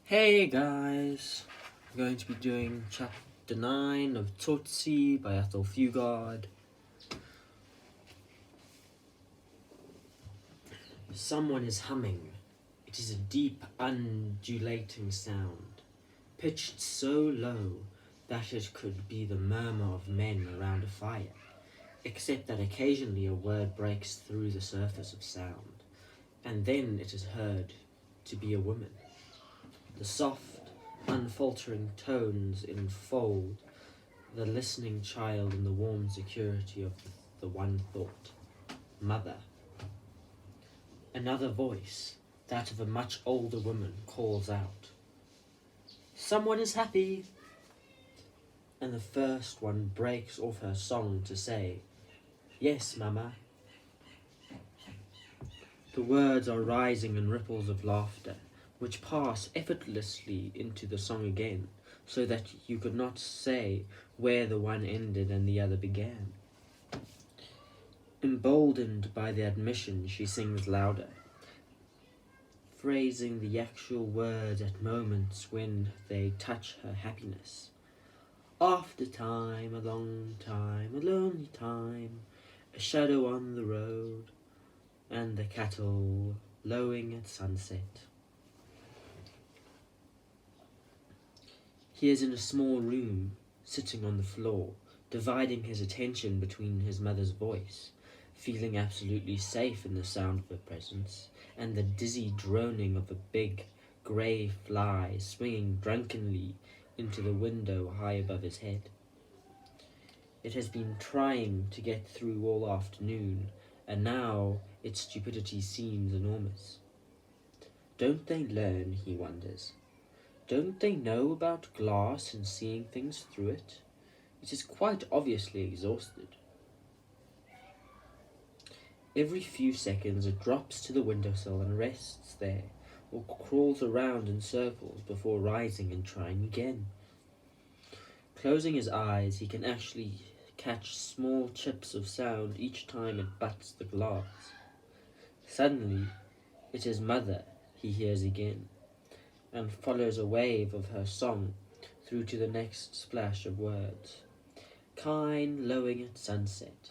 Hey guys, I'm going to be doing chapter 9 of Tsotsi by Athol Fugard. Someone is humming. It is a deep, undulating sound, pitched so low that it could be the murmur of men around a fire, except that occasionally a word breaks through the surface of sound, and then it is heard to be a woman. The soft, unfaltering tones enfold the listening child in the warm security of the one thought, mother. Another voice, that of a much older woman, calls out, "Someone is happy!" And the first one breaks off her song to say, "Yes, Mama." The words are rising in ripples of laughter, which pass effortlessly into the song again, so that you could not say where the one ended and the other began. Emboldened by the admission, she sings louder, phrasing the actual words at moments when they touch her happiness. After time, a long time, a lonely time, a shadow on the road, and the cattle lowing at sunset. He is in a small room, sitting on the floor, dividing his attention between his mother's voice, feeling absolutely safe in the sound of her presence, and the dizzy droning of a big, grey fly swinging drunkenly into the window high above his head. It has been trying to get through all afternoon, and now its stupidity seems enormous. Don't they learn, he wonders? Don't they know about glass and seeing things through it? It is quite obviously exhausted. Every few seconds it drops to the windowsill and rests there, or crawls around in circles before rising and trying again. Closing his eyes, he can actually catch small chips of sound each time it butts the glass. Suddenly, it is Mother he hears again, and follows a wave of her song through to the next splash of words. Kine lowing at sunset.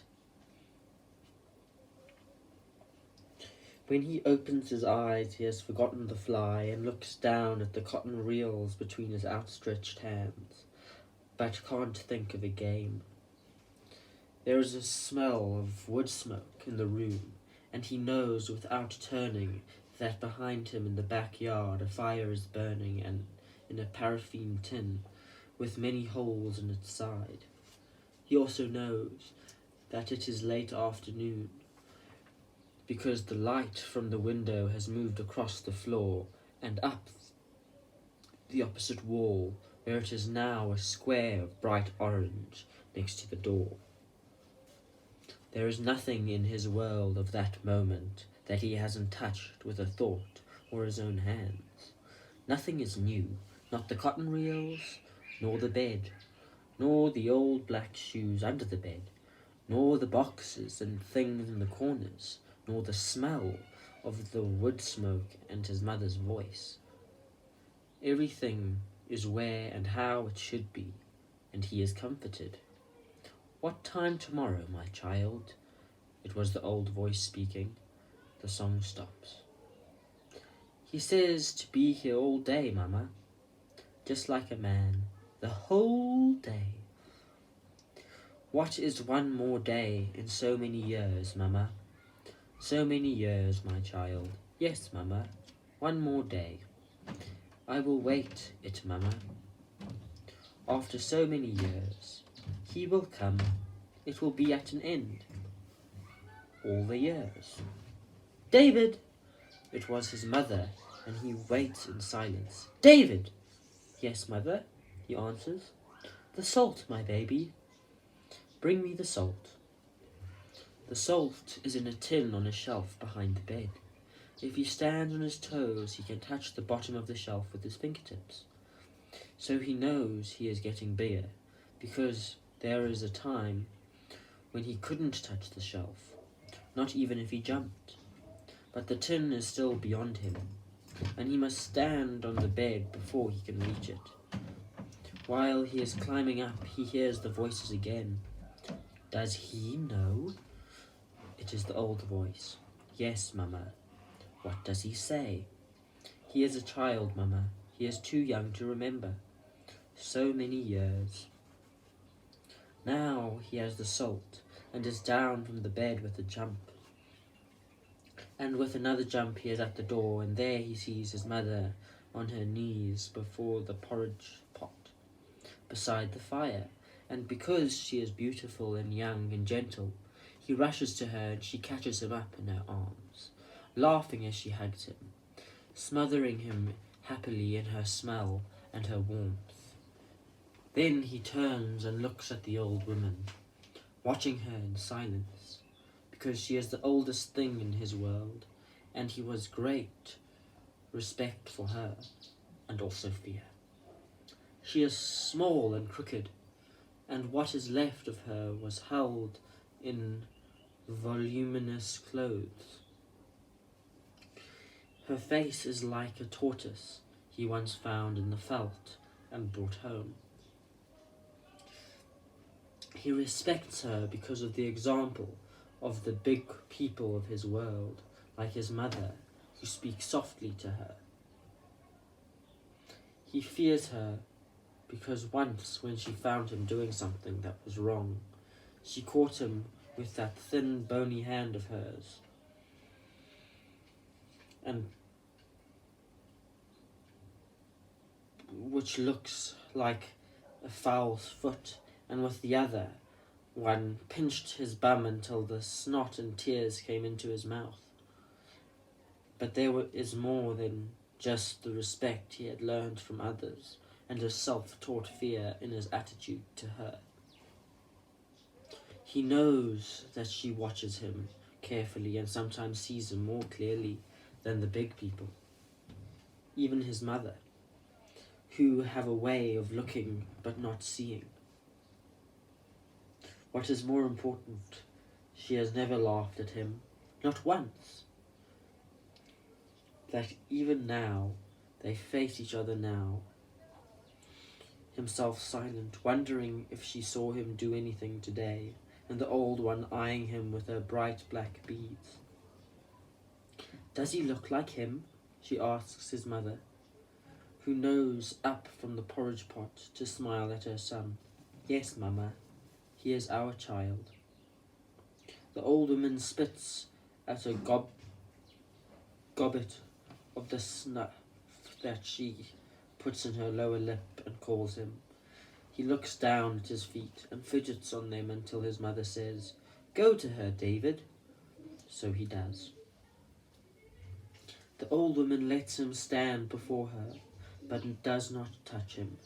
When he opens his eyes, he has forgotten the fly and looks down at the cotton reels between his outstretched hands, but can't think of a game. There is a smell of wood smoke in the room, and he knows without turning that behind him in the backyard a fire is burning and in a paraffin tin with many holes in its side. He also knows that it is late afternoon, because the light from the window has moved across the floor and up the opposite wall, where it is now a square of bright orange next to the door. There is nothing in his world of that moment that he hasn't touched with a thought or his own hands. Nothing is new, not the cotton reels, nor the bed, nor the old black shoes under the bed, nor the boxes and things in the corners, nor the smell of the wood smoke and his mother's voice. Everything is where and how it should be, and he is comforted. "What time tomorrow, my child?" It was the old voice speaking. The song stops. "He says to be here all day, Mama. Just like a man. The whole day." "What is one more day in so many years, Mama?" "So many years, my child. Yes, Mama. One more day. I will wait it, Mama. After so many years, he will come. It will be at an end. All the years." "David!" It was his mother, and he waits in silence. "David!" "Yes, Mother," he answers. "The salt, my baby." "Bring me the salt." The salt is in a tin on a shelf behind the bed. If he stands on his toes, he can touch the bottom of the shelf with his fingertips. So he knows he is getting bigger, because there is a time when he couldn't touch the shelf, not even if he jumped. But the tin is still beyond him. and he must stand on the bed before he can reach it. While he is climbing up, he hears the voices again. Does he know? It is the old voice. Yes, Mama. What does he say? He is a child, Mama. He is too young to remember. So many years. Now he has the salt, and is down from the bed with a jump. And with another jump he is at the door, and there he sees his mother on her knees before the porridge pot, beside the fire, and because she is beautiful and young and gentle, he rushes to her and she catches him up in her arms, laughing as she hugs him, smothering him happily in her smell and her warmth. Then he turns and looks at the old woman, watching her in silence, because she is the oldest thing in his world, and he was great respect for her, and also fear. She is small and crooked, and what is left of her was held in voluminous clothes. Her face is like a tortoise he once found in the veldt and brought home. He respects her because of the example of the big people of his world, like his mother, who speaks softly to her. He fears her because once, when she found him doing something that was wrong, she caught him with that thin, bony hand of hers, and which looks like a fowl's foot, and with the other one pinched his bum until the snot and tears came into his mouth. But there is more than just the respect he had learned from others, and a self-taught fear in his attitude to her. He knows that she watches him carefully and sometimes sees him more clearly than the big people, even his mother, who have a way of looking but not seeing. What is more important, she has never laughed at him, not once. That even now, they face each other now, himself silent, wondering if she saw him do anything today, and the old one eyeing him with her bright black beads. Does he look like him? She asks his mother, who knows up from the porridge pot to smile at her son. Yes, Mama, he is our child. The old woman spits at a gobbet of the snuff that she puts in her lower lip and calls him. He looks down at his feet and fidgets on them until his mother says, Go to her, David. So he does. The old woman lets him stand before her, but does not touch him.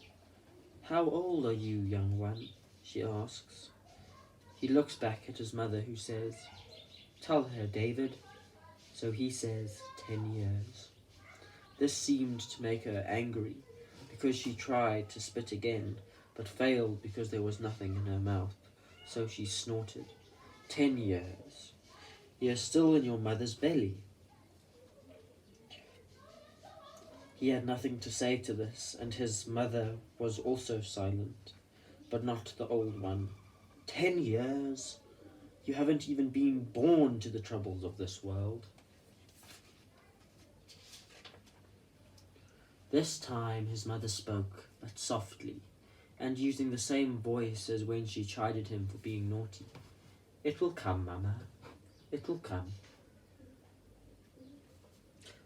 How old are you, young one? She asks. He looks back at his mother, who says, Tell her, David. So he says, 10 years. This seemed to make her angry, because she tried to spit again, but failed because there was nothing in her mouth. So she snorted, 10 years. You are still in your mother's belly. He had nothing to say to this, and his mother was also silent, but not the old one. 10 years? You haven't even been born to the troubles of this world. This time his mother spoke, but softly, and using the same voice as when she chided him for being naughty. It will come, Mama. It will come.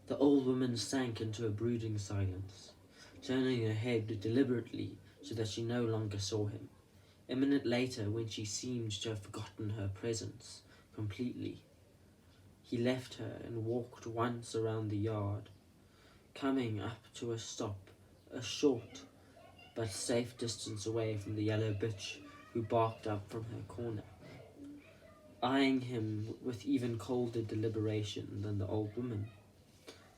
The old woman sank into a brooding silence, turning her head deliberately so that she no longer saw him. A minute later, when she seemed to have forgotten her presence completely, he left her and walked once around the yard, coming up to a stop, a short but safe distance away from the yellow bitch who barked up from her corner, eyeing him with even colder deliberation than the old woman.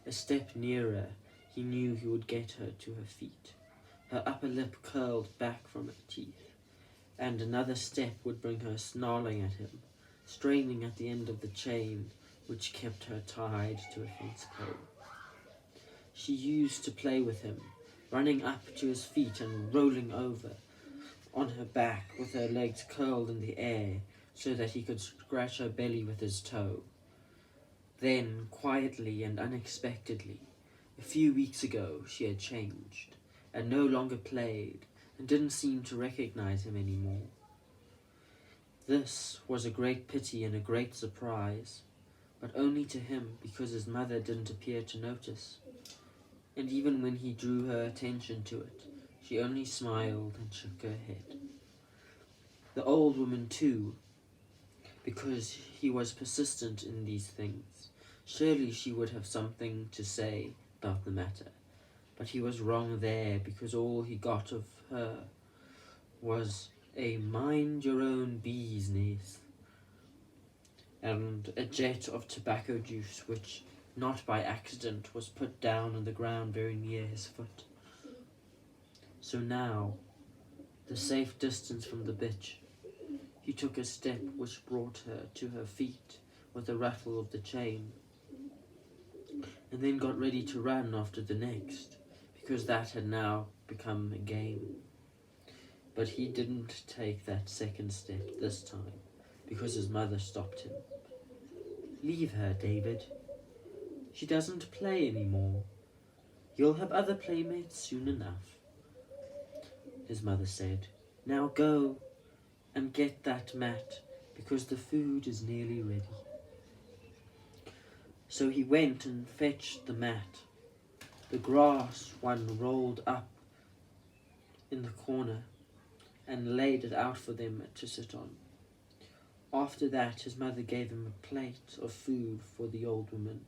A step nearer, he knew he would get her to her feet. Her upper lip curled back from her teeth, and another step would bring her snarling at him, straining at the end of the chain which kept her tied to a fence pole. She used to play with him, running up to his feet and rolling over on her back with her legs curled in the air so that he could scratch her belly with his toe. Then, quietly and unexpectedly, a few weeks ago she had changed and no longer played and didn't seem to recognize him anymore. This was a great pity and a great surprise, but only to him because his mother didn't appear to notice. And even when he drew her attention to it, she only smiled and shook her head. The old woman too, because he was persistent in these things. Surely she would have something to say about the matter, but he was wrong there because all he got of her was a mind-your-own-bees nest and a jet of tobacco juice which, not by accident, was put down on the ground very near his foot. So now, the safe distance from the bitch, he took a step which brought her to her feet with a rattle of the chain, and then got ready to run after the next, because that had now become a game. But he didn't take that second step this time, because his mother stopped him. "Leave her, David. She doesn't play anymore. You'll have other playmates soon enough," his mother said. "Now go and get that mat, because the food is nearly ready." So he went and fetched the mat, the grass one rolled up in the corner, and laid it out for them to sit on. After that, his mother gave him a plate of food for the old woman,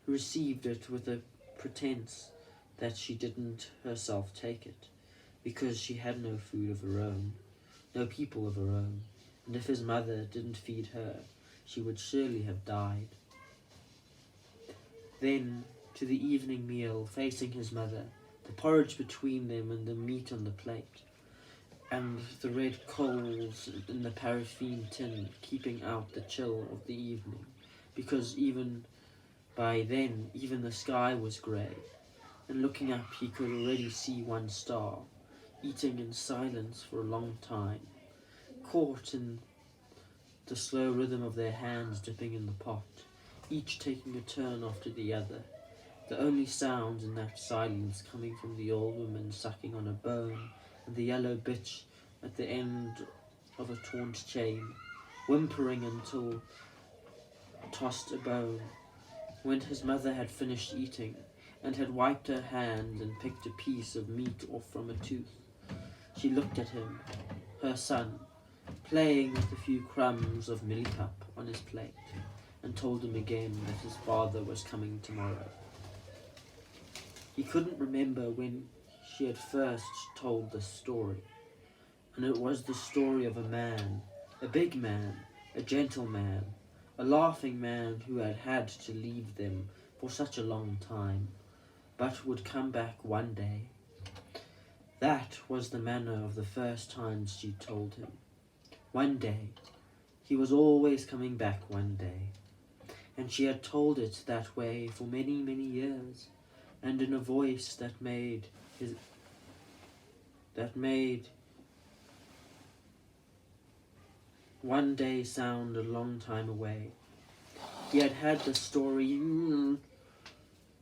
who received it with a pretense that she didn't herself take it, because she had no food of her own, no people of her own, and if his mother didn't feed her, she would surely have died. Then, to the evening meal, facing his mother, the porridge between them and the meat on the plate, and the red coals in the paraffin tin keeping out the chill of the evening, because even by then even the sky was grey, and looking up he could already see one star, eating in silence for a long time, caught in the slow rhythm of their hands dipping in the pot, each taking a turn after the other, the only sounds in that silence coming from the old woman sucking on a bone and the yellow bitch at the end of a taunt chain, whimpering until tossed a bone. When his mother had finished eating and had wiped her hands and picked a piece of meat off from a tooth, she looked at him, her son, playing with a few crumbs of millipap on his plate, and told him again that his father was coming tomorrow. He couldn't remember when she had first told this story, and it was the story of a man, a big man, a gentle man, a laughing man who had had to leave them for such a long time, but would come back one day. That was the manner of the first times she told him. One day. He was always coming back one day. And she had told it that way for many, many years, and in a voice that made one day sound a long time away. He had had the story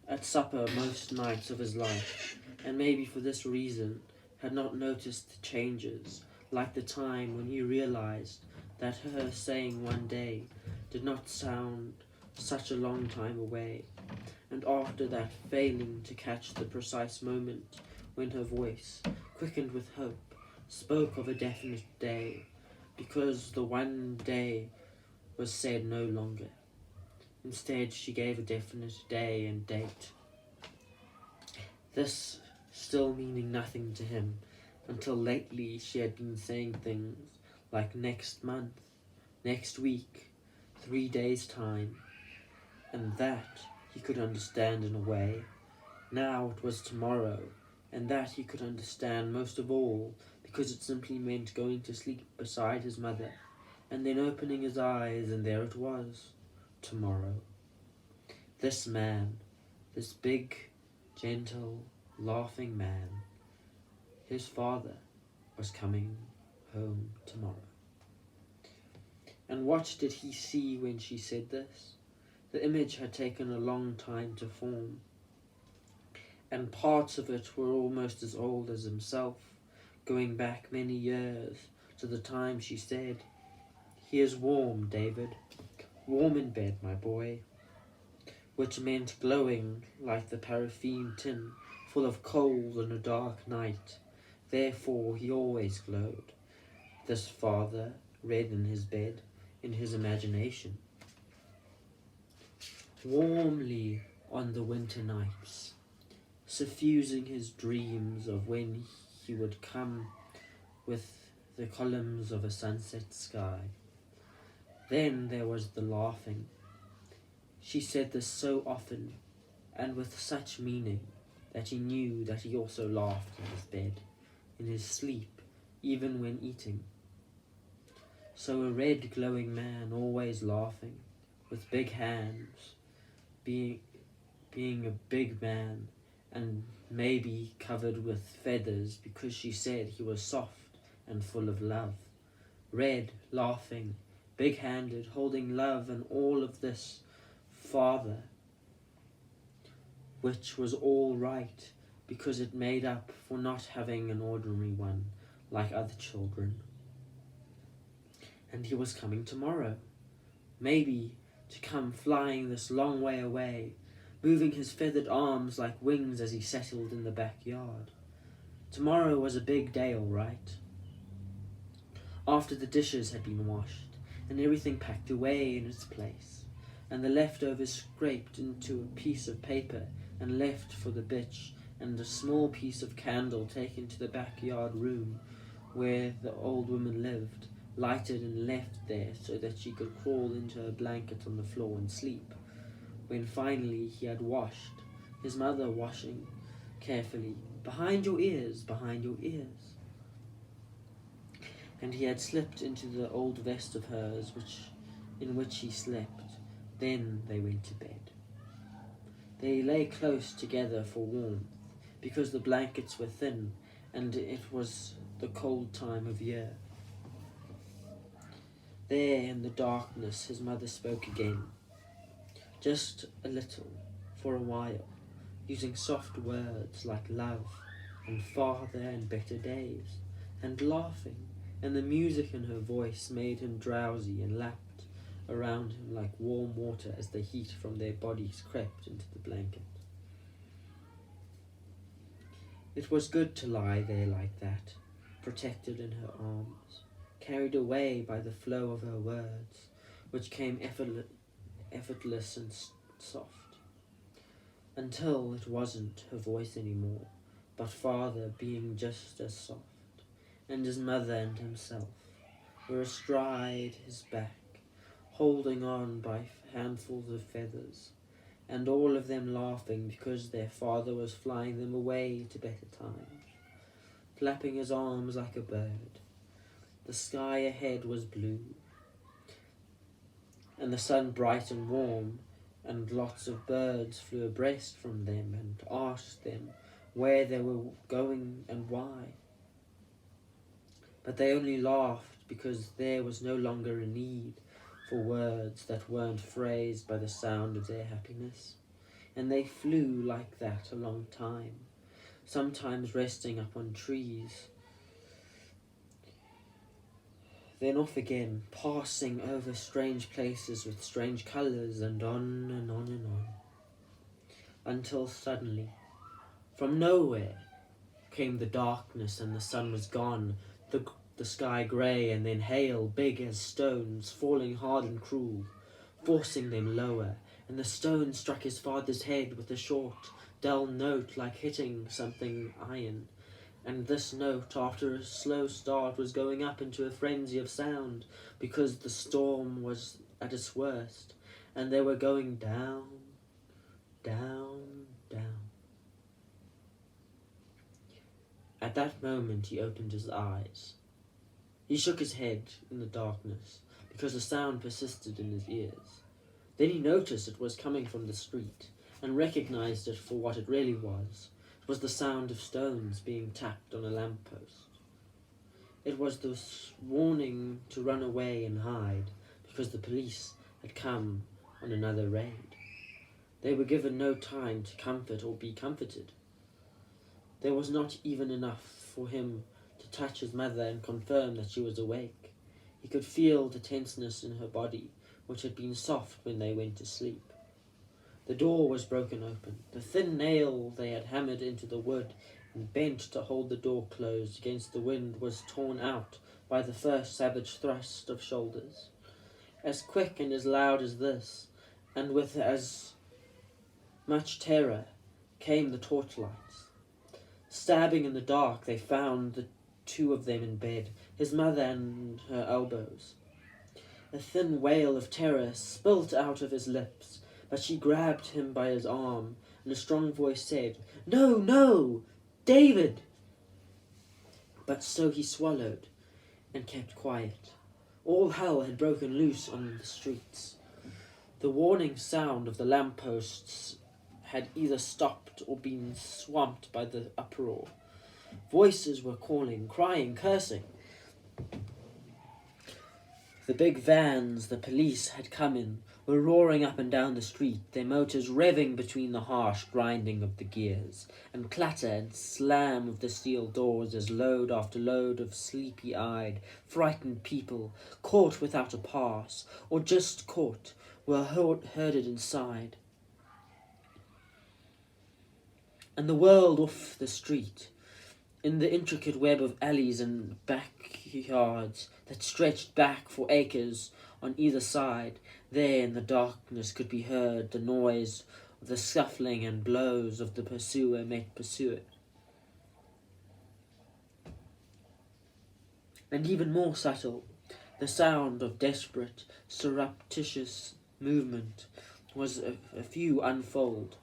at supper most nights of his life, and maybe for this reason had not noticed the changes, like the time when he realized that her saying one day did not sound such a long time away, and after that failing to catch the precise moment when her voice, quickened with hope, spoke of a definite day, because the one day was said no longer. Instead, she gave a definite day and date. This still meaning nothing to him, until lately she had been saying things like next month, next week, 3 days' time, and that he could understand in a way. Now it was tomorrow, and that he could understand most of all, because it simply meant going to sleep beside his mother, and then opening his eyes, and there it was, tomorrow. This man, This big, gentle, laughing man, his father, was coming home tomorrow. And what did he see when she said this? The image had taken a long time to form, and parts of it were almost as old as himself, going back many years to the time she said, "He is warm, David, warm in bed, my boy," which meant glowing like the paraffin tin full of coal on a dark night. Therefore he always glowed, this father, red in his bed, in his imagination. Warmly on the winter nights, suffusing his dreams of when he would come with the columns of a sunset sky. Then there was the laughing. She said this so often and with such meaning that he knew that he also laughed in his bed, in his sleep, even when eating. So a red glowing man always laughing, with big hands, being a big man, and maybe covered with feathers because she said he was soft and full of love. Red, laughing, big-handed, holding love and all of this father, which was all right because it made up for not having an ordinary one like other children. And he was coming tomorrow, maybe to come flying this long way away, moving his feathered arms like wings as he settled in the backyard. Tomorrow was a big day, all right. After the dishes had been washed and everything packed away in its place, and the leftovers scraped into a piece of paper and left for the bitch, and a small piece of candle taken to the backyard room where the old woman lived, lighted and left there so that she could crawl into her blanket on the floor and sleep. When finally he had washed, his mother washing carefully, "Behind your ears, behind your ears." And he had slipped into the old vest of hers in which he slept. Then they went to bed. They lay close together for warmth, because the blankets were thin and it was the cold time of year. There in the darkness his mother spoke again, just a little, for a while, using soft words like love and father and better days, and laughing, and the music in her voice made him drowsy and lapped around him like warm water as the heat from their bodies crept into the blanket. It was good to lie there like that, protected in her arms, carried away by the flow of her words, which came effortless and soft, until it wasn't her voice anymore, but father being just as soft, and his mother and himself were astride his back, holding on by handfuls of feathers, and all of them laughing because their father was flying them away to better times, flapping his arms like a bird. The sky ahead was blue, and the sun bright and warm, and lots of birds flew abreast from them and asked them where they were going and why. But they only laughed because there was no longer a need for words that weren't phrased by the sound of their happiness, and they flew like that a long time, sometimes resting up on trees, then off again, passing over strange places with strange colours, and on and on and on, until suddenly, from nowhere, came the darkness and the sun was gone, the sky grey, and then hail big as stones, falling hard and cruel, forcing them lower, and the stone struck his father's head with a short, dull note like hitting something iron, and this note, after a slow start, was going up into a frenzy of sound, because the storm was at its worst, and they were going down, down, down. At that moment he opened his eyes. He shook his head in the darkness, because the sound persisted in his ears. Then he noticed it was coming from the street, and recognized it for what it really was. It was the sound of stones being tapped on a lamppost. It was the warning to run away and hide, because the police had come on another raid. They were given no time to comfort or be comforted. There was not even enough for him to touch his mother and confirm that she was awake. He could feel the tenseness in her body, which had been soft when they went to sleep. The door was broken open. The thin nail they had hammered into the wood and bent to hold the door closed against the wind was torn out by the first savage thrust of shoulders. As quick and as loud as this, and with as much terror, came the torchlights. Stabbing in the dark, they found the two of them in bed, his mother and her elbows. A thin wail of terror spilt out of his lips, but she grabbed him by his arm, and a strong voice said, "No, no, David!" But so he swallowed and kept quiet. All hell had broken loose on the streets. The warning sound of the lampposts had either stopped or been swamped by the uproar. Voices were calling, crying, cursing. The big vans the police had come in were roaring up and down the street, their motors revving between the harsh grinding of the gears, and clatter and slam of the steel doors as load after load of sleepy-eyed, frightened people, caught without a pass, or just caught, were herded inside. And the world off the street, in the intricate web of alleys and backyards that stretched back for acres on either side, there in the darkness could be heard the noise of the scuffling and blows of the pursuer met pursuer. And even more subtle, the sound of desperate, surreptitious movement was a few unfold,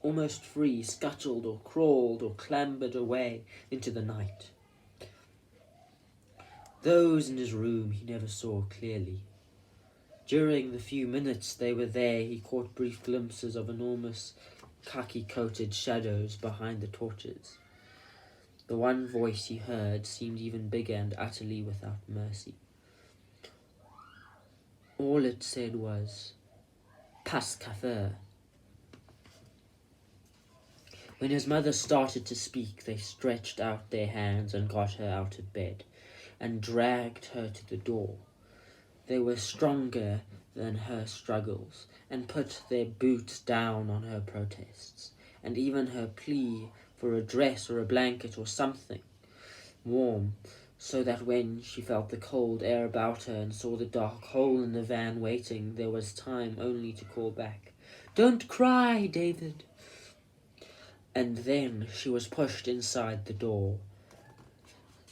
almost free, scuttled or crawled or clambered away into the night. Those in his room he never saw clearly. During the few minutes they were there, he caught brief glimpses of enormous khaki-coated shadows behind the torches. The one voice he heard seemed even bigger and utterly without mercy. All it said was, "Pas kafir." When his mother started to speak, they stretched out their hands and got her out of bed, and dragged her to the door. They were stronger than her struggles, and put their boots down on her protests, and even her plea for a dress or a blanket or something warm, so that when she felt the cold air about her and saw the dark hole in the van waiting, there was time only to call back, "Don't cry, David." And then she was pushed inside the door.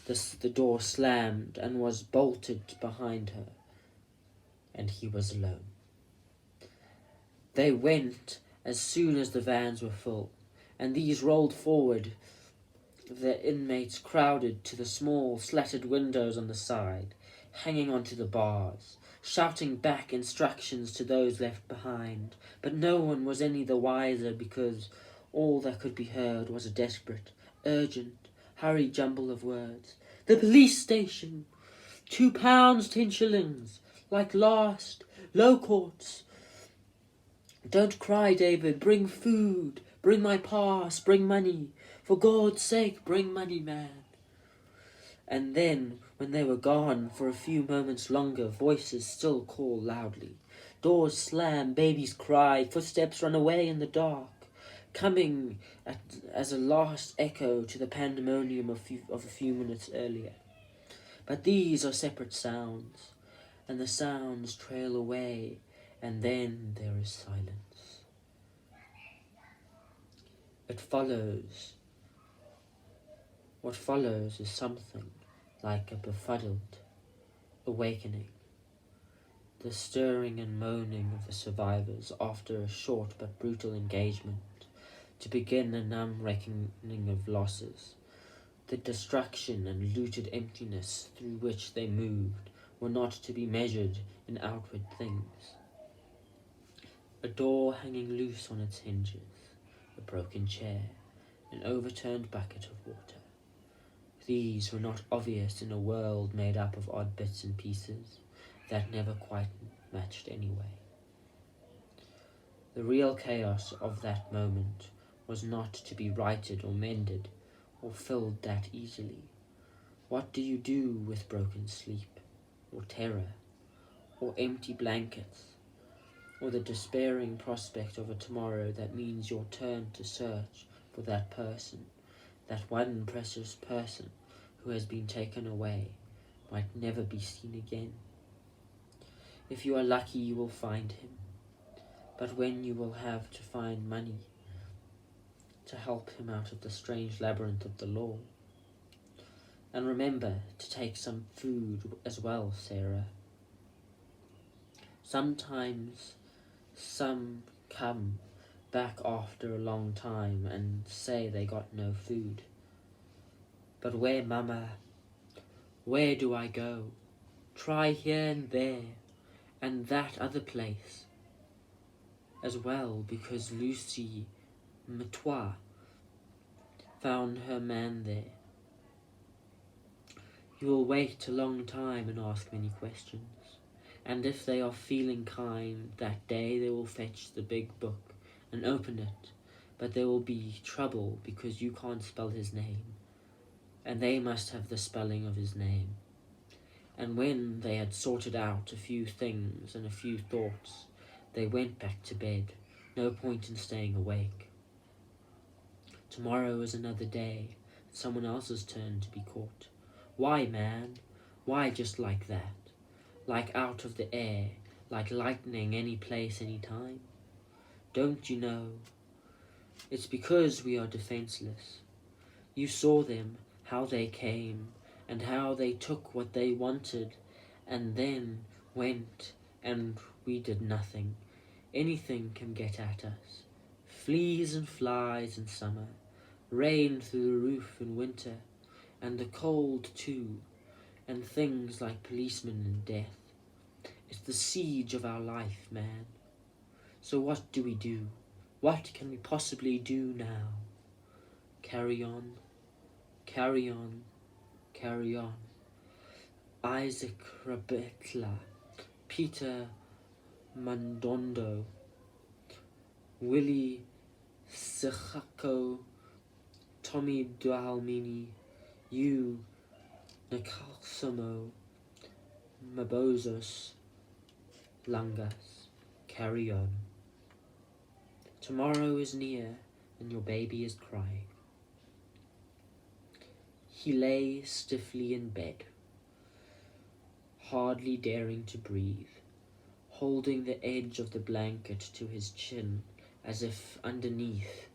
The door slammed and was bolted behind her, and he was alone. They went as soon as the vans were full, and these rolled forward. The inmates crowded to the small slatted windows on the side, hanging onto the bars, shouting back instructions to those left behind, but no one was any the wiser because all that could be heard was a desperate, urgent, hurried jumble of words. "The police station! £2, 10 shillings, like last, low courts. Don't cry, David, bring food, bring my pass, bring money. For God's sake, bring money, man." And then, when they were gone for a few moments longer, voices still call loudly. Doors slam, babies cry, footsteps run away in the dark, coming as a last echo to the pandemonium of a few minutes earlier. But these are separate sounds, and the sounds trail away, and then there is silence. What follows is something like a befuddled awakening, the stirring and moaning of the survivors after a short but brutal engagement, to begin a numb reckoning of losses. The destruction and looted emptiness through which they moved were not to be measured in outward things. A door hanging loose on its hinges, a broken chair, an overturned bucket of water. These were not obvious in a world made up of odd bits and pieces that never quite matched anyway. The real chaos of that moment was not to be righted or mended or filled that easily. What do you do with broken sleep, or terror, or empty blankets, or the despairing prospect of a tomorrow that means your turn to search for that person, that one precious person who has been taken away, might never be seen again? If you are lucky, you will find him, but when you will have to find money to help him out of the strange labyrinth of the law. And remember to take some food as well, Sarah. Sometimes some come back after a long time and say they got no food. But where, Mama? Where do I go? Try here and there, and that other place as well, because Lucy Matois found her man there. You will wait a long time and ask many questions. And if they are feeling kind that day, they will fetch the big book and open it. But there will be trouble because you can't spell his name, and they must have the spelling of his name. And when they had sorted out a few things and a few thoughts, they went back to bed. No point in staying awake. Tomorrow is another day, someone else's turn to be caught. Why, man? Why just like that? Like out of the air, like lightning, any place, any time? Don't you know? It's because we are defenseless. You saw them, how they came, and how they took what they wanted, and then went, and we did nothing. Anything can get at us. Fleas and flies in summer, rain through the roof in winter, and the cold too, and things like policemen and death. It's the siege of our life, man. So what do we do? What can we possibly do now? Carry on, carry on, carry on. Isaac Rabetla, Peter Mandondo, Willie Sechako, Tommy Duhalmini, you, Nakalsamo, Mabozos, Langas, carry on. Tomorrow is near, and your baby is crying. He lay stiffly in bed, hardly daring to breathe, holding the edge of the blanket to his chin, as if underneath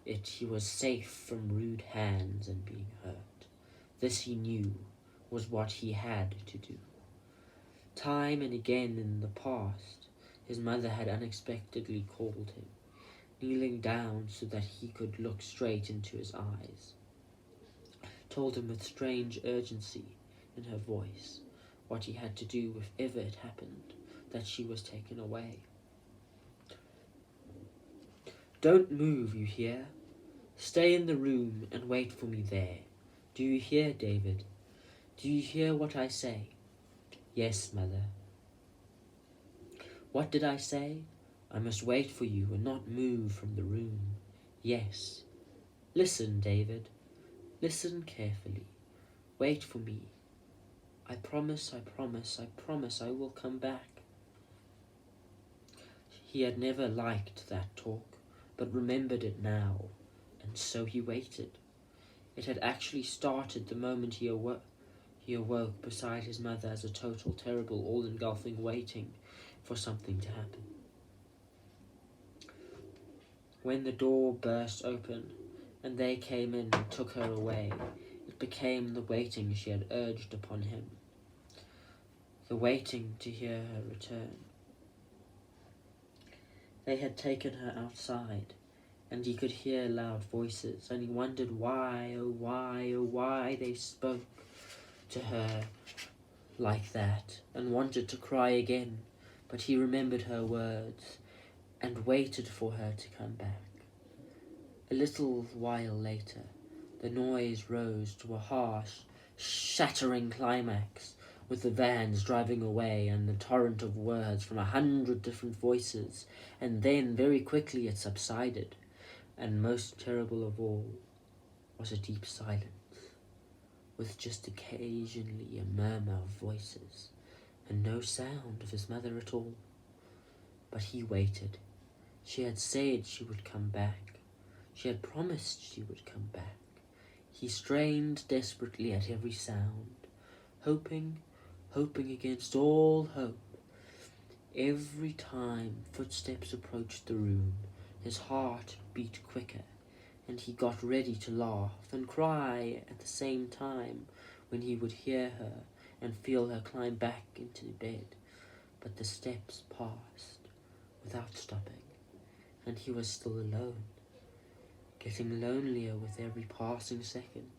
it he was safe from rude hands and being hurt. This he knew was what he had to do. Time and again in the past, his mother had unexpectedly called him, kneeling down so that he could look straight into his eyes, told him with strange urgency in her voice what he had to do if ever it happened that she was taken away. Don't move, you hear? Stay in the room and wait for me there. Do you hear, David? Do you hear what I say? Yes, Mother. What did I say? I must wait for you and not move from the room. Yes. Listen, David. Listen carefully. Wait for me. I promise, I promise, I promise I will come back. He had never liked that talk, but remembered it now, and so he waited. It had actually started the moment he awoke. He awoke beside his mother as a total, terrible, all-engulfing waiting for something to happen. When the door burst open, and they came in and took her away, it became the waiting she had urged upon him, the waiting to hear her return. They had taken her outside, and he could hear loud voices, and he wondered why, oh why they spoke to her like that, and wanted to cry again, but he remembered her words, and waited for her to come back. A little while later, the noise rose to a harsh, shattering climax, with the vans driving away and the torrent of words from 100 different voices, and then very quickly it subsided, and most terrible of all was a deep silence, with just occasionally a murmur of voices, and no sound of his mother at all. But he waited. She had said she would come back. She had promised she would come back. He strained desperately at every sound, hoping against all hope. Every time footsteps approached the room, his heart beat quicker, and he got ready to laugh and cry at the same time when he would hear her and feel her climb back into bed. But the steps passed without stopping, and he was still alone, getting lonelier with every passing second,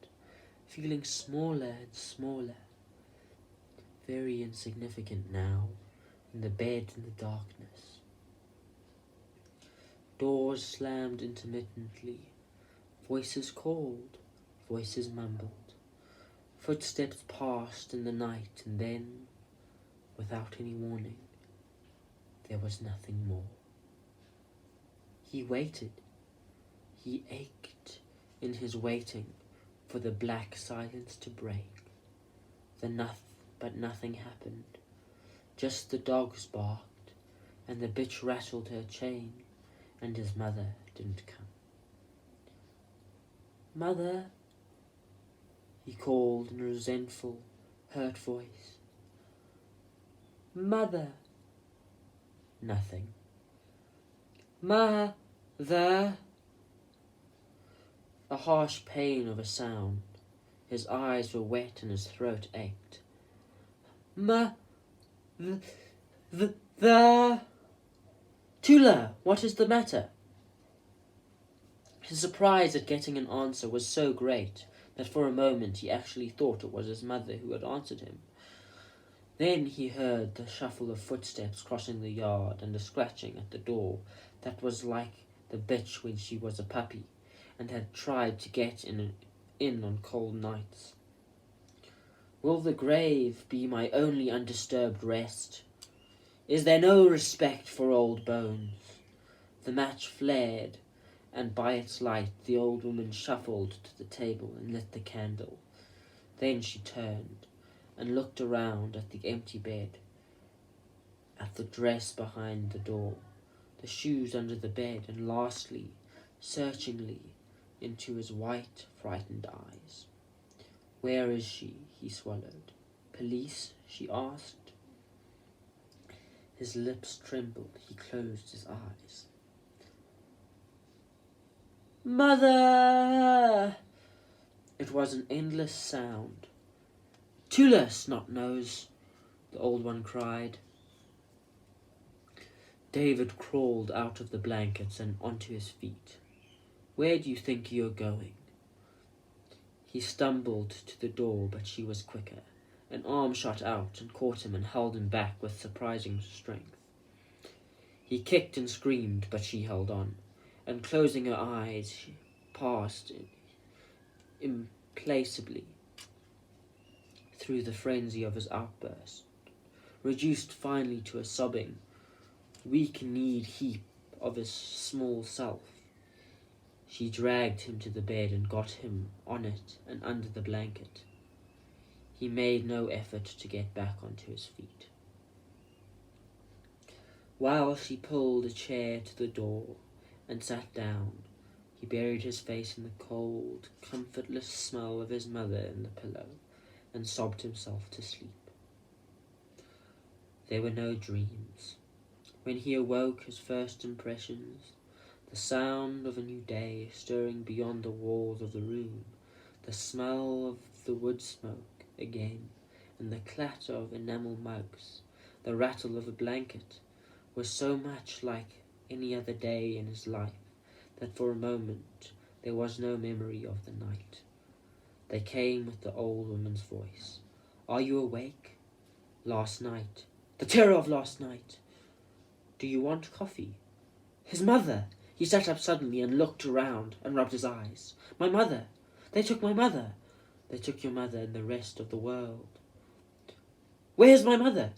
feeling smaller and smaller, very insignificant now, in the bed in the darkness. Doors slammed intermittently, voices called, voices mumbled. Footsteps passed in the night, and then, without any warning, there was nothing more. He waited. He ached in his waiting for the black silence to break. But nothing happened. Just the dogs barked, and the bitch rattled her chain, and his mother didn't come. "Mother," he called in a resentful, hurt voice. "Mother." Nothing. "Mother." A harsh pain of a sound. His eyes were wet and his throat ached. The Tula, what is the matter?" His surprise at getting an answer was so great that for a moment he actually thought it was his mother who had answered him. Then he heard the shuffle of footsteps crossing the yard and a scratching at the door that was like the bitch when she was a puppy and had tried to get in on cold nights. Will the grave be my only undisturbed rest? Is there no respect for old bones? The match flared, and by its light the old woman shuffled to the table and lit the candle. Then she turned and looked around at the empty bed, at the dress behind the door, the shoes under the bed, and lastly, searchingly, into his white, frightened eyes. "Where is she?" he swallowed. "Police?" she asked. His lips trembled. He closed his eyes. "Mother!" It was an endless sound. "Tula, snot-nose!" the old one cried. David crawled out of the blankets and onto his feet. "Where do you think you're going?" He stumbled to the door, but she was quicker. An arm shot out and caught him and held him back with surprising strength. He kicked and screamed, but she held on, and closing her eyes, she passed implacably through the frenzy of his outburst, reduced finally to a sobbing, weak-kneed heap of his small self. She dragged him to the bed and got him on it and under the blanket. He made no effort to get back onto his feet. While she pulled a chair to the door and sat down, he buried his face in the cold, comfortless smell of his mother in the pillow and sobbed himself to sleep. There were no dreams. When he awoke, his first impressions, the sound of a new day stirring beyond the walls of the room, the smell of the wood smoke again, and the clatter of enamel mugs, the rattle of a blanket, were so much like any other day in his life that for a moment there was no memory of the night. They came with the old woman's voice. "Are you awake? Last night. The terror of last night. Do you want coffee? His mother! He sat up suddenly and looked around and rubbed his eyes. My mother! They took my mother! They took your mother and the rest of the world. Where's my mother?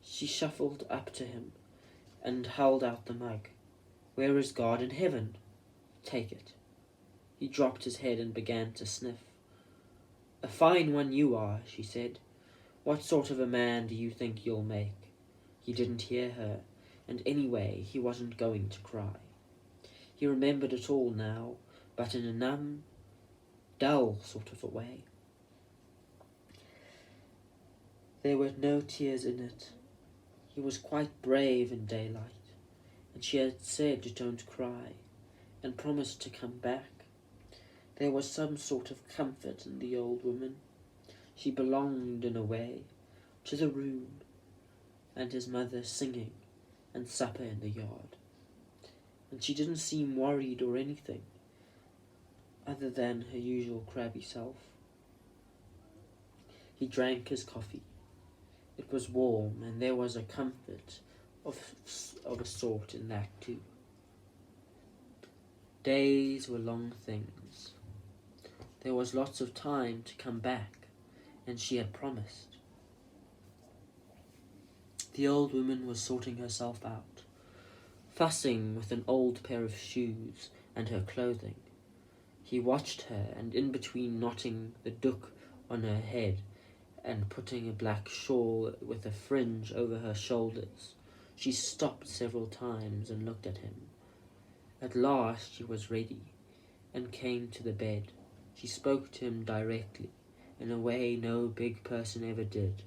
She shuffled up to him and held out the mug. Where is God in heaven? Take it. He dropped his head and began to sniff. A fine one you are, she said. What sort of a man do you think you'll make? He didn't hear her, and anyway he wasn't going to cry. He remembered it all now, but in a numb, dull sort of a way. There were no tears in it. He was quite brave in daylight, and she had said don't cry, and promised to come back. There was some sort of comfort in the old woman. She belonged, in a way, to the room, and his mother singing, and supper in the yard. And she didn't seem worried or anything, other than her usual crabby self. He drank his coffee. It was warm, and there was a comfort of a sort in that too. Days were long things. There was lots of time to come back, and she had promised. The old woman was sorting herself out, fussing with an old pair of shoes and her clothing. He watched her, and in between knotting the doek on her head and putting a black shawl with a fringe over her shoulders, she stopped several times and looked at him. At last she was ready, and came to the bed. She spoke to him directly, in a way no big person ever did,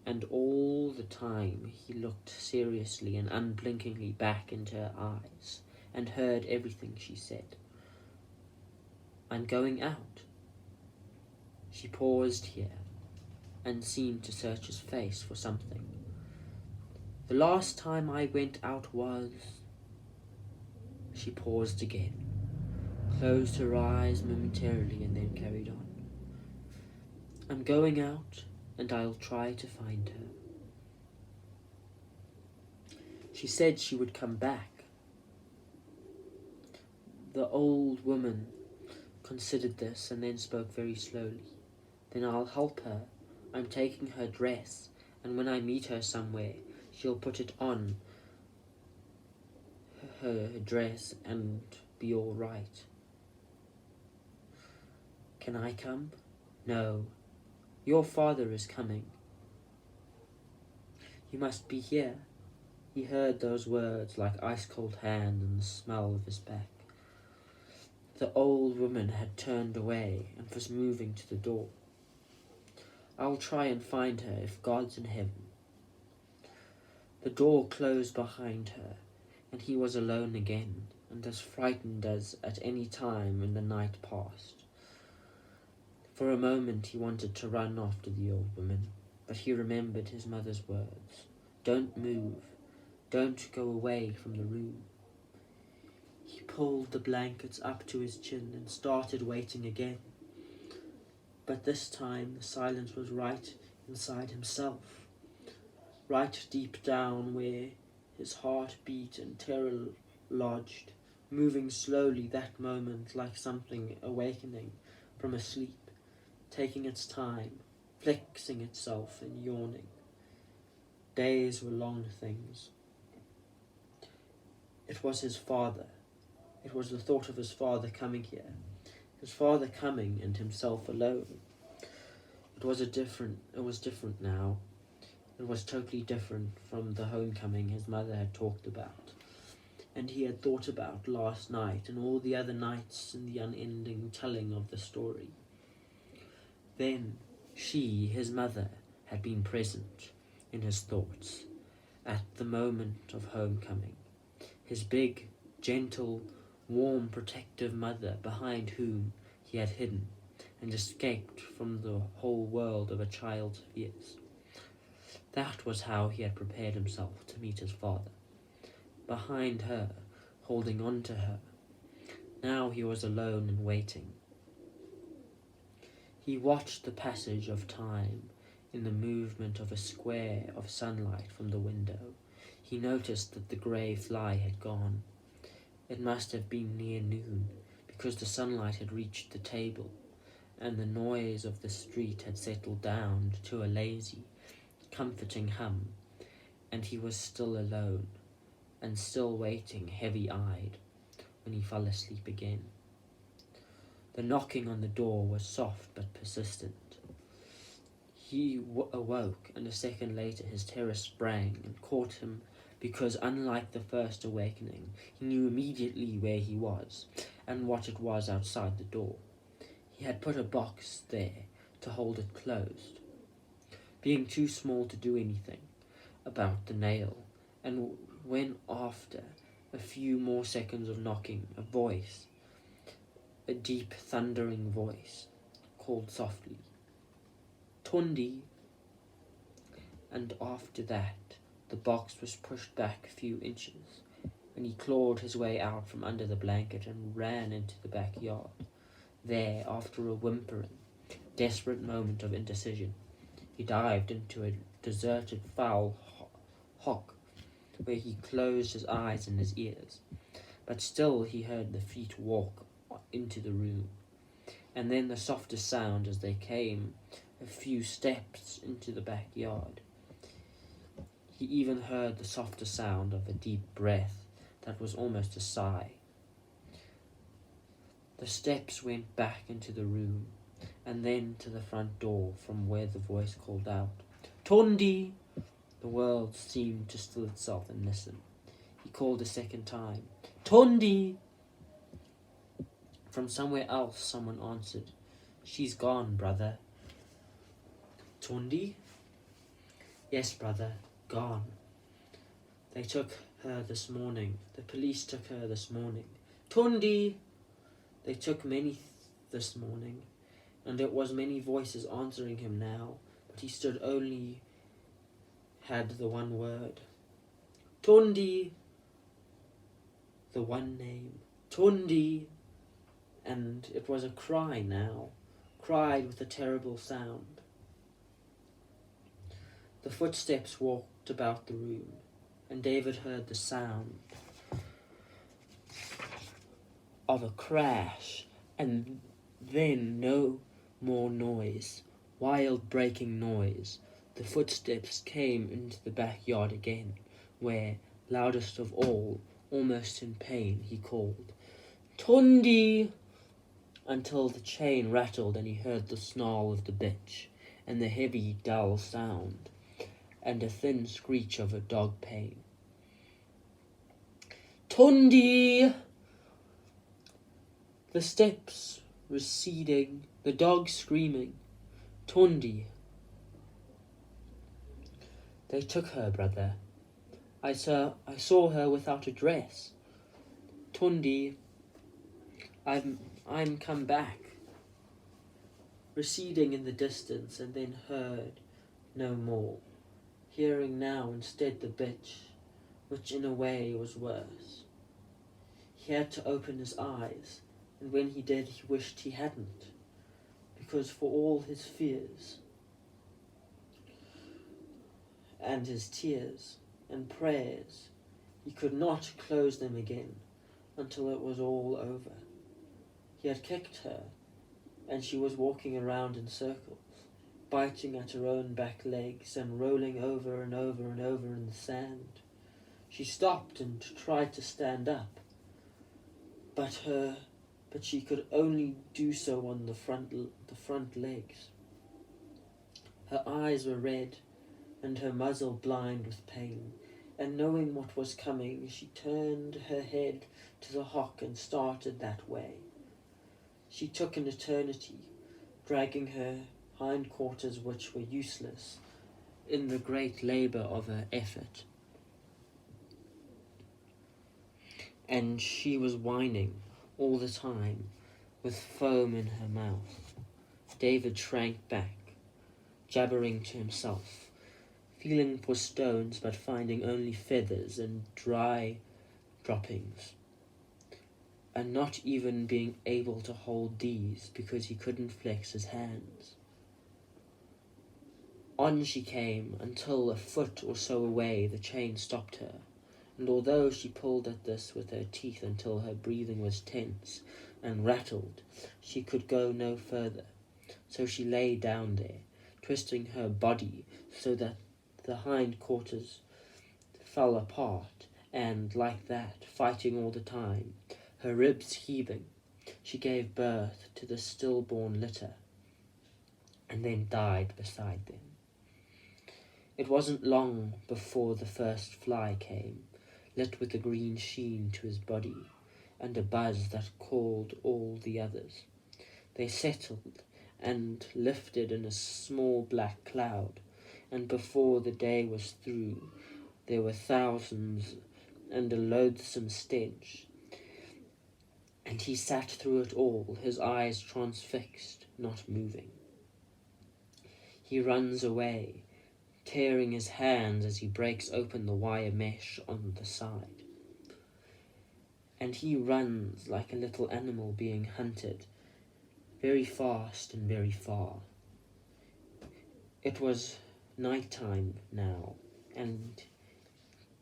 and all the time he looked seriously and unblinkingly back into her eyes, and heard everything she said. I'm going out. She paused here, and seemed to search his face for something. The last time I went out was... She paused again, closed her eyes momentarily, and then carried on. I'm going out, and I'll try to find her. She said she would come back. The old woman considered this and then spoke very slowly. Then I'll help her. I'm taking her dress, and when I meet her somewhere, she'll put it on her dress and be all right. Can I come? No. Your father is coming. You must be here. He heard those words like ice-cold hand and the smell of his back. The old woman had turned away and was moving to the door. I'll try and find her if God's in heaven. The door closed behind her, and he was alone again, and as frightened as at any time when the night passed. For a moment he wanted to run after the old woman, but he remembered his mother's words. Don't move. Don't go away from the room. He pulled the blankets up to his chin and started waiting again. But this time the silence was right inside himself, right deep down where his heart beat and terror lodged, moving slowly that moment like something awakening from a sleep, taking its time, flexing itself and yawning. Days were long things. It was his father. It was the thought of his father coming here. His father coming and himself alone. It was different now. It was totally different from the homecoming his mother had talked about, and he had thought about last night and all the other nights in the unending telling of the story. Then she, his mother, had been present in his thoughts at the moment of homecoming. His big, gentle, warm, protective mother behind whom he had hidden and escaped from the whole world of a child's fears. That was how he had prepared himself to meet his father. Behind her, holding on to her. Now he was alone and waiting. He watched the passage of time in the movement of a square of sunlight from the window. He noticed that the grey fly had gone. It must have been near noon, because the sunlight had reached the table, and the noise of the street had settled down to a lazy, comforting hum, and he was still alone, and still waiting heavy-eyed, when he fell asleep again. The knocking on the door was soft but persistent. He awoke, and a second later his terror sprang and caught him because, unlike the first awakening, he knew immediately where he was and what it was outside the door. He had put a box there to hold it closed, being too small to do anything about the nail, and when after a few more seconds of knocking, a deep thundering voice, called softly, "Tundi," and after that the box was pushed back a few inches, and he clawed his way out from under the blanket and ran into the backyard. There, after a whimpering, desperate moment of indecision, he dived into a deserted foul hock, where he closed his eyes and his ears. But still he heard the feet walk into the room, and then the softest sound as they came a few steps into the backyard. He even heard the softer sound of a deep breath that was almost a sigh. The steps went back into the room, and then to the front door, from where the voice called out, "Tundi!" The world seemed to still itself and listen. He called a second time, "Tundi!" From somewhere else someone answered, "She's gone, brother." "Tundi?" "Yes, brother, gone. They took her this morning. The police took her this morning." "Tundi!" "They took many this morning," and it was many voices answering him now, but he stood only had the one word, "Tundi," the one name, "Tundi," and it was a cry now, cried with a terrible sound. The footsteps walked about the room, and David heard the sound of a crash, and then no more noise, wild breaking noise. The footsteps came into the backyard again, where, loudest of all, almost in pain, he called, "Tundi!" until the chain rattled and he heard the snarl of the bitch, and the heavy, dull sound, and a thin screech of a dog pain. "Tundi!" The steps receding, the dog screaming, "Tundi!" "They took her, brother. I saw her without a dress. Tundi, I'm come back." Receding in the distance, and then heard no more, hearing now instead the bitch, which in a way was worse. He had to open his eyes, and when he did he wished he hadn't, because for all his fears and his tears and prayers, he could not close them again until it was all over. He had kicked her, and she was walking around in circles, biting at her own back legs and rolling over and over and over in the sand. She stopped and tried to stand up, but she could only do so on the front legs. Her eyes were red and her muzzle blind with pain, and knowing what was coming, she turned her head to the hock and started that way. She took an eternity, dragging her hindquarters, which were useless in the great labour of her effort. And she was whining all the time, with foam in her mouth. David shrank back, jabbering to himself, feeling for stones but finding only feathers and dry droppings, and not even being able to hold these because he couldn't flex his hands. On she came, until a foot or so away the chain stopped her, and although she pulled at this with her teeth until her breathing was tense and rattled, she could go no further. So she lay down there, twisting her body so that the hind quarters fell apart, and like that, fighting all the time, her ribs heaving, she gave birth to the stillborn litter, and then died beside them. It wasn't long before the first fly came, lit with a green sheen to his body, and a buzz that called all the others. They settled and lifted in a small black cloud, and before the day was through, there were thousands and a loathsome stench. And he sat through it all, his eyes transfixed, not moving. He runs away, tearing his hands as he breaks open the wire mesh on the side. And he runs like a little animal being hunted, very fast and very far. It was night time now, and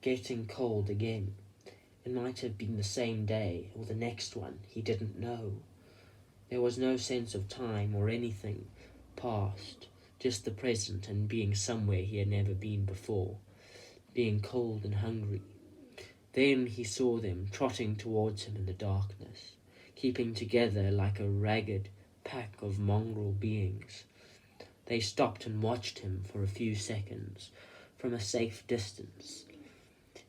getting cold again. It might have been the same day or the next one, he didn't know. There was no sense of time or anything past, just the present and being somewhere he had never been before, being cold and hungry. Then he saw them trotting towards him in the darkness, keeping together like a ragged pack of mongrel beings. They stopped and watched him for a few seconds from a safe distance,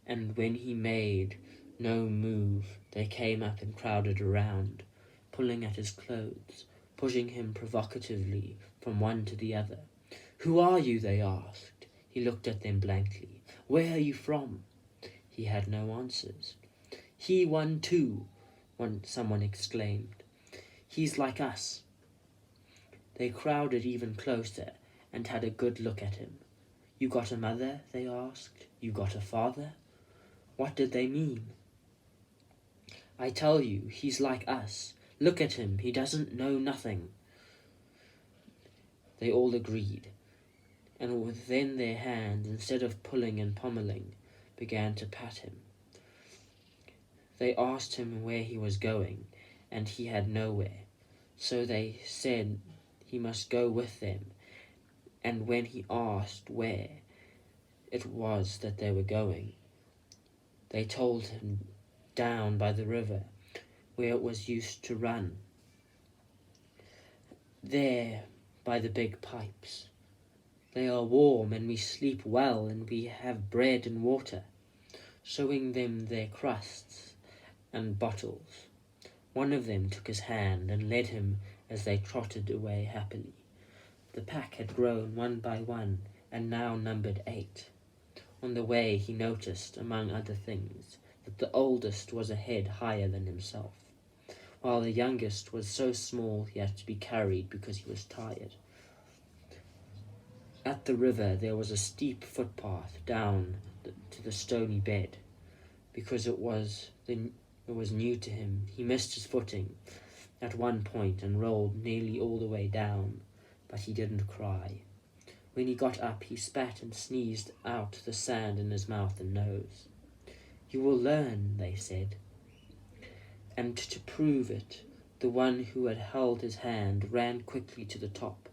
and when he made no move, they came up and crowded around, pulling at his clothes, pushing him provocatively from one to the other. "Who are you?" they asked. He looked at them blankly. "Where are you from?" He had no answers. "He won too," someone exclaimed. "He's like us." They crowded even closer and had a good look at him. "You got a mother?" they asked. "You got a father?" What did they mean? "I tell you, he's like us. Look at him, he doesn't know nothing." They all agreed, and then their hands, instead of pulling and pommeling, began to pat him. They asked him where he was going, and he had nowhere, so they said he must go with them, and when he asked where it was that they were going, they told him down by the river, where it was used to run. There, by the big pipes. They are warm, and we sleep well, and we have bread and water, showing them their crusts and bottles. One of them took his hand and led him as they trotted away happily. The pack had grown one by one, and now numbered 8. On the way he noticed, among other things, that the oldest was a head higher than himself, while the youngest was so small he had to be carried because he was tired. At the river there was a steep footpath down to the stony bed. Because it was new to him, he missed his footing at one point and rolled nearly all the way down, but he didn't cry. When he got up, he spat and sneezed out the sand in his mouth and nose. "You will learn," they said. And to prove it, the one who had held his hand ran quickly to the top,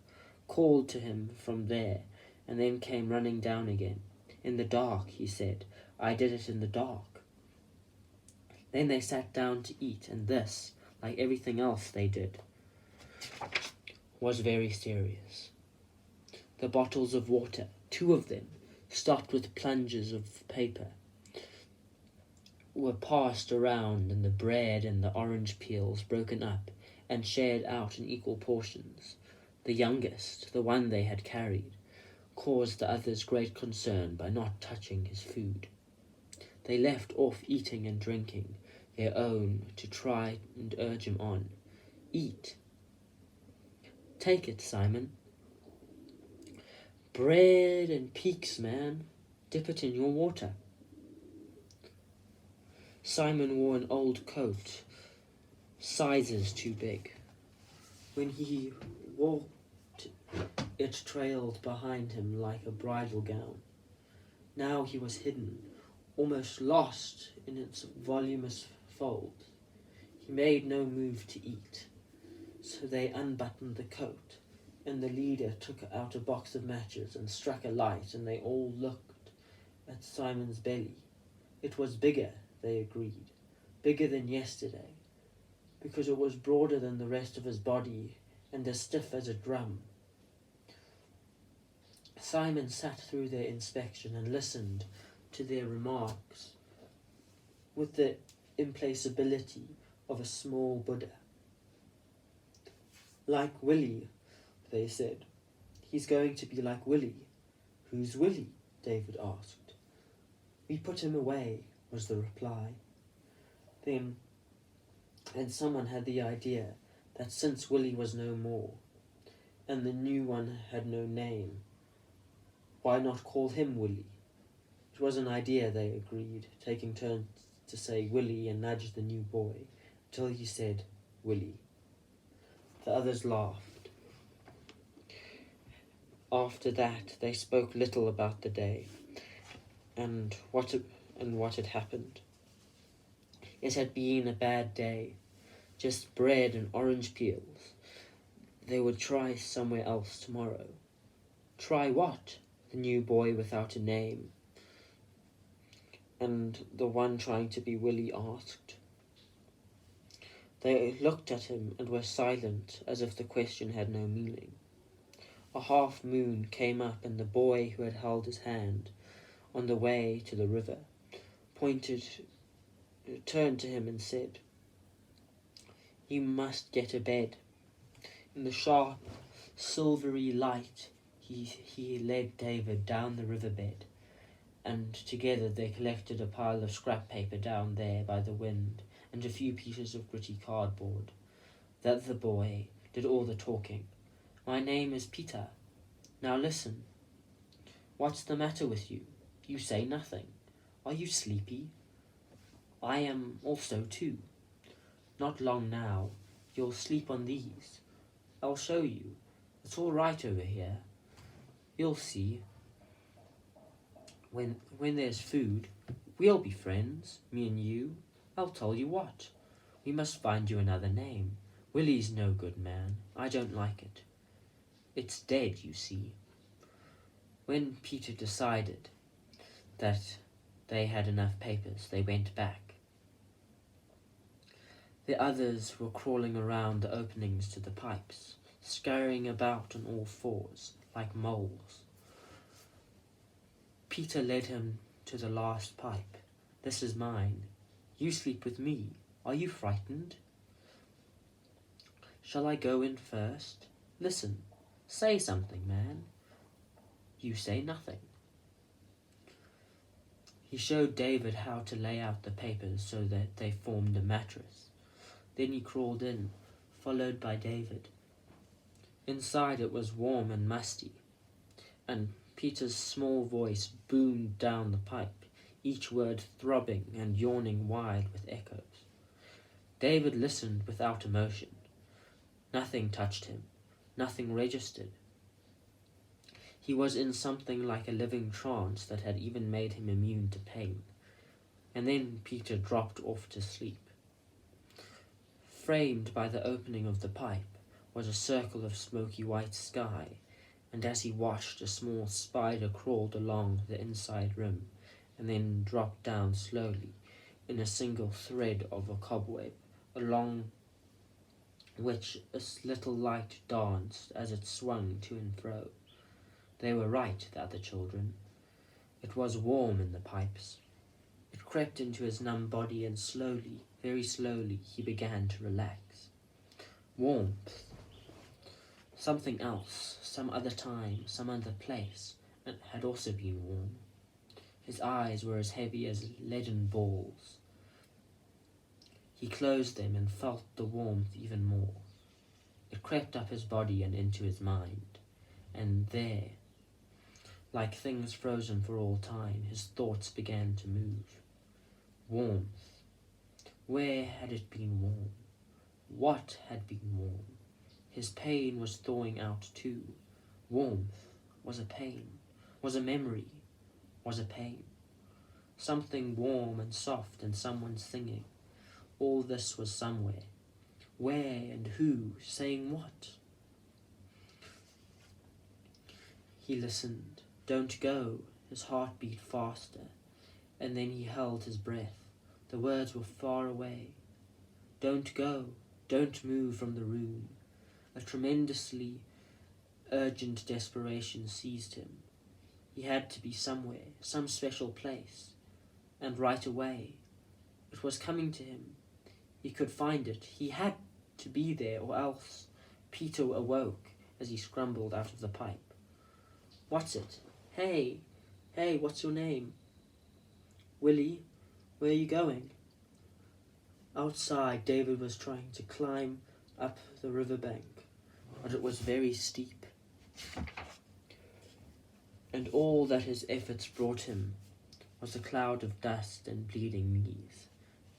called to him from there, and then came running down again. "In the dark," he said. "I did it in the dark." Then they sat down to eat, and this, like everything else they did, was very serious. The bottles of water, 2 of them, stopped with plunges of paper, were passed around, and the bread and the orange peels broken up and shared out in equal portions. The youngest, the one they had carried, caused the others great concern by not touching his food. They left off eating and drinking their own to try and urge him on. "Eat. Take it, Simon. Bread and peaks, man. Dip it in your water." Simon wore an old coat, sizes too big. When he walked It trailed behind him like a bridal gown. Now he was hidden, almost lost in its voluminous folds. He made no move to eat, so they unbuttoned the coat, and the leader took out a box of matches and struck a light, and they all looked at Simon's belly. It was bigger, they agreed, bigger than yesterday, because it was broader than the rest of his body and as stiff as a drum. Simon sat through their inspection and listened to their remarks with the implacability of a small Buddha. Like Willie, they said. He's going to be like Willie. Who's Willie? David asked. We put him away, was the reply. Then someone had the idea that since Willie was no more, and the new one had no name, why not call him Willie? It was an idea, they agreed, taking turns to say Willie and nudge the new boy, until he said Willie. The others laughed. After that, they spoke little about the day and what had happened. It had been a bad day, just bread and orange peels. They would try somewhere else tomorrow. Try what? The new boy without a name and the one trying to be Willie asked. They looked at him and were silent, as if the question had no meaning. A half moon came up, and the boy who had held his hand on the way to the river turned to him and said, "You must get a bed." In the sharp, silvery light, he led David down the riverbed, and together they collected a pile of scrap paper down there by the wind and a few pieces of gritty cardboard. The other boy did all the talking. "My name is Peter. Now listen. What's the matter with you? You say nothing. Are you sleepy? I am also too. Not long now. You'll sleep on these. I'll show you. It's all right over here. You'll see. When there's food, we'll be friends, me and you. I'll tell you what. We must find you another name. Willie's no good, man. I don't like it. It's dead, you see." When Peter decided that they had enough papers, they went back. The others were crawling around the openings to the pipes, scurrying about on all fours, like moles. Peter led him to the last pipe. "This is mine. You sleep with me. Are you frightened?" "Shall I go in first? Listen. Say something, man." "You say nothing." He showed David how to lay out the papers so that they formed a mattress. Then he crawled in, followed by David. Inside it was warm and musty, and Peter's small voice boomed down the pipe, each word throbbing and yawning wide with echoes. David listened without emotion. Nothing touched him. Nothing registered. He was in something like a living trance that had even made him immune to pain. And then Peter dropped off to sleep. Framed by the opening of the pipe was a circle of smoky white sky, and as he watched, a small spider crawled along the inside rim and then dropped down slowly in a single thread of a cobweb, along which a little light danced as it swung to and fro. They were right, the other children. It was warm in the pipes. It crept into his numb body, and slowly, very slowly, he began to relax. Warmth. Something else, some other time, some other place, had also been warm. His eyes were as heavy as leaden balls. He closed them and felt the warmth even more. It crept up his body and into his mind, and there, like things frozen for all time, his thoughts began to move. Warmth. Where had it been warm? What had been warm? His pain was thawing out too. Warmth was a pain, was a memory, was a pain. Something warm and soft and someone singing. All this was somewhere. Where and who, saying what? He listened. Don't go. His heart beat faster. And then he held his breath. The words were far away. Don't go. Don't move from the room. A tremendously urgent desperation seized him. He had to be somewhere, some special place. And right away. It was coming to him. He could find it. He had to be there, or else. Peter awoke as he scrambled out of the pipe. What's it? Hey, what's your name? Willie, where are you going? Outside, David was trying to climb up the riverbank, but it was very steep. And all that his efforts brought him was a cloud of dust and bleeding knees.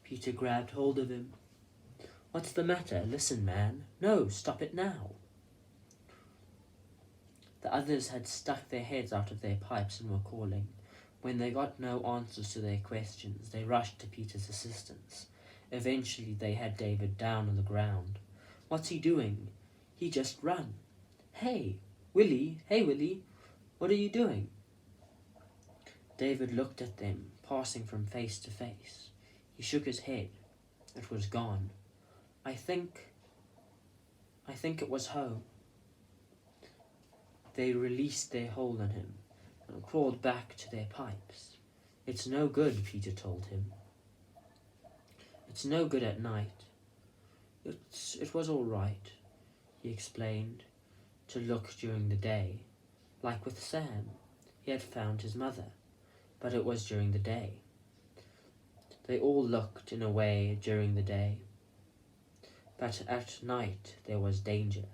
Peter grabbed hold of him. What's the matter? Listen, man. No, stop it now. The others had stuck their heads out of their pipes and were calling. When they got no answers to their questions, they rushed to Peter's assistance. Eventually, they had David down on the ground. What's he doing? He just run. Hey, Willie, what are you doing? David looked at them, passing from face to face. He shook his head. It was gone. I think it was home. They released their hold on him and crawled back to their pipes. It's no good, Peter told him. It's no good at night. It was all right, he explained, to look during the day. Like with Sam, he had found his mother, but it was during the day. They all looked in a way during the day. But at night there was danger,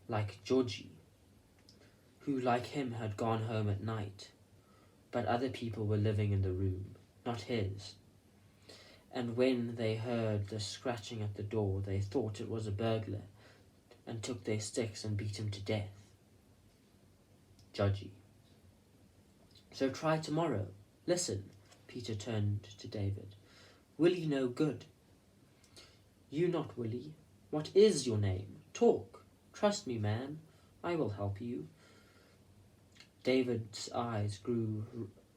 like Georgie, who like him had gone home at night, but other people were living in the room, not his. And when they heard the scratching at the door, they thought it was a burglar and took their sticks and beat him to death. Georgie. So try tomorrow. Listen, Peter turned to David. Willie no good. You not Willie. What is your name? Talk. Trust me, man. I will help you. David's eyes grew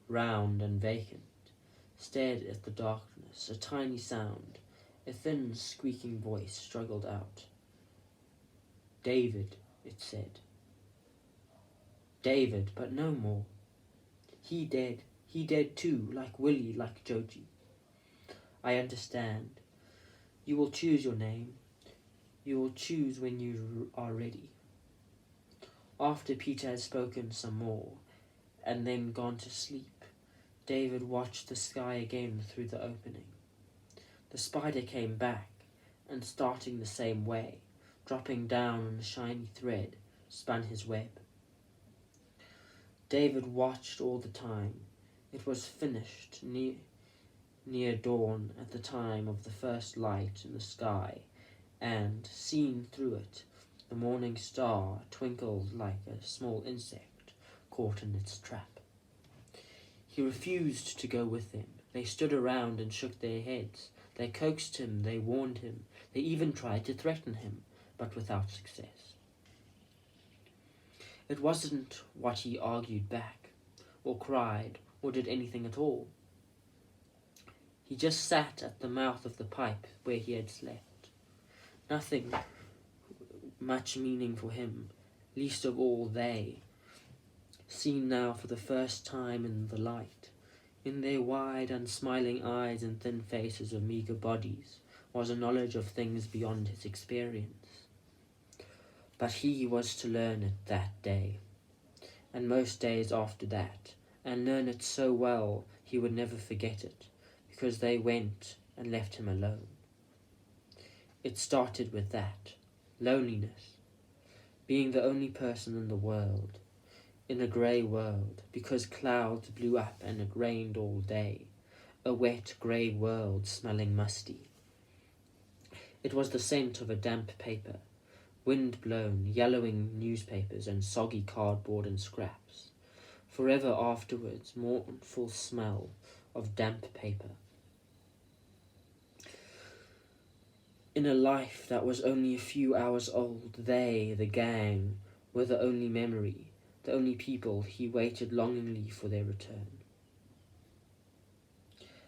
round and vacant, stared at the darkness. A tiny sound, a thin, squeaking voice struggled out. David, it said. David, but no more. He dead too, like Willie, like Joji. I understand. You will choose your name. You will choose when you are ready. After Peter had spoken some more, and then gone to sleep, David watched the sky again through the opening. The spider came back, and starting the same way, dropping down on a shiny thread, spun his web. David watched all the time. It was finished near dawn at the time of the first light in the sky, and, seen through it, the morning star twinkled like a small insect caught in its trap. He refused to go with them. They stood around and shook their heads. They coaxed him, they warned him, they even tried to threaten him, but without success. It wasn't what he argued back, or cried, or did anything at all. He just sat at the mouth of the pipe where he had slept. Nothing much meaning for him, least of all they, seen now for the first time in the light. In their wide, unsmiling eyes and thin faces of meagre bodies was a knowledge of things beyond his experience. But he was to learn it that day, and most days after that, and learn it so well he would never forget it, because they went and left him alone. It started with that, loneliness, being the only person in the world, in a grey world, because clouds blew up and it rained all day, a wet grey world smelling musty. It was the scent of a damp paper, wind-blown, yellowing newspapers and soggy cardboard and scraps. Forever afterwards, mournful smell of damp paper. In a life that was only a few hours old, they, the gang, were the only memory, the only people he waited longingly for their return.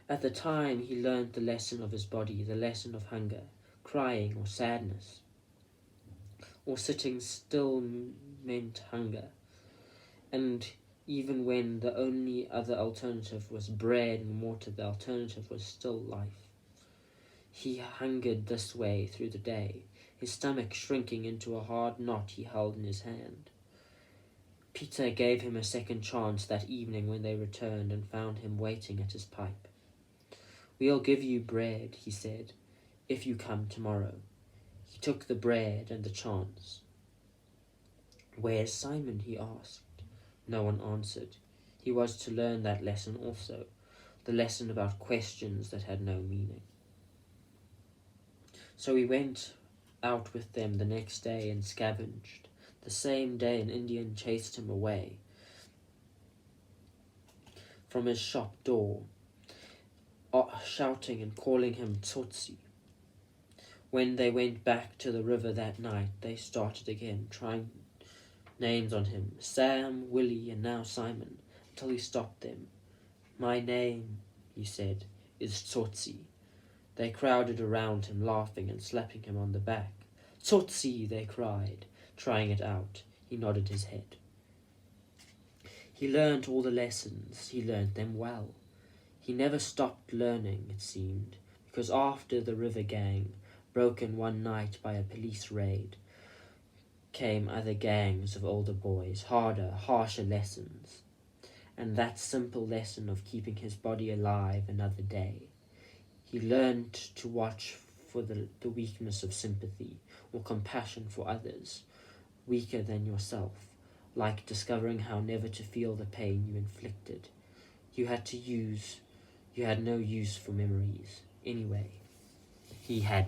At the time he learned the lesson of his body, the lesson of hunger, crying or sadness, or sitting still meant hunger, and even when the only other alternative was bread and water, the alternative was still life. He hungered this way through the day, his stomach shrinking into a hard knot he held in his hand. Peter gave him a second chance that evening when they returned and found him waiting at his pipe. "We'll give you bread," he said, "if you come tomorrow." He took the bread and the chance. "Where's Simon?" he asked. No one answered. He was to learn that lesson also, the lesson about questions that had no meaning. So he went out with them the next day and scavenged. The same day an Indian chased him away from his shop door, shouting and calling him Tsotsi. When they went back to the river that night, they started again, trying names on him, Sam, Willie, and now Simon, until he stopped them. "My name," he said, "is Tsotsi." They crowded around him, laughing and slapping him on the back. "Tsotsi," they cried, trying it out. He nodded his head. He learned all the lessons. He learned them well. He never stopped learning, it seemed, because after the river gang, broken one night by a police raid, came other gangs of older boys, harder, harsher lessons, and that simple lesson of keeping his body alive another day. He learned to watch for the weakness of sympathy or compassion for others, weaker than yourself, like discovering how never to feel the pain you inflicted. You had no use for memories. Anyway, he had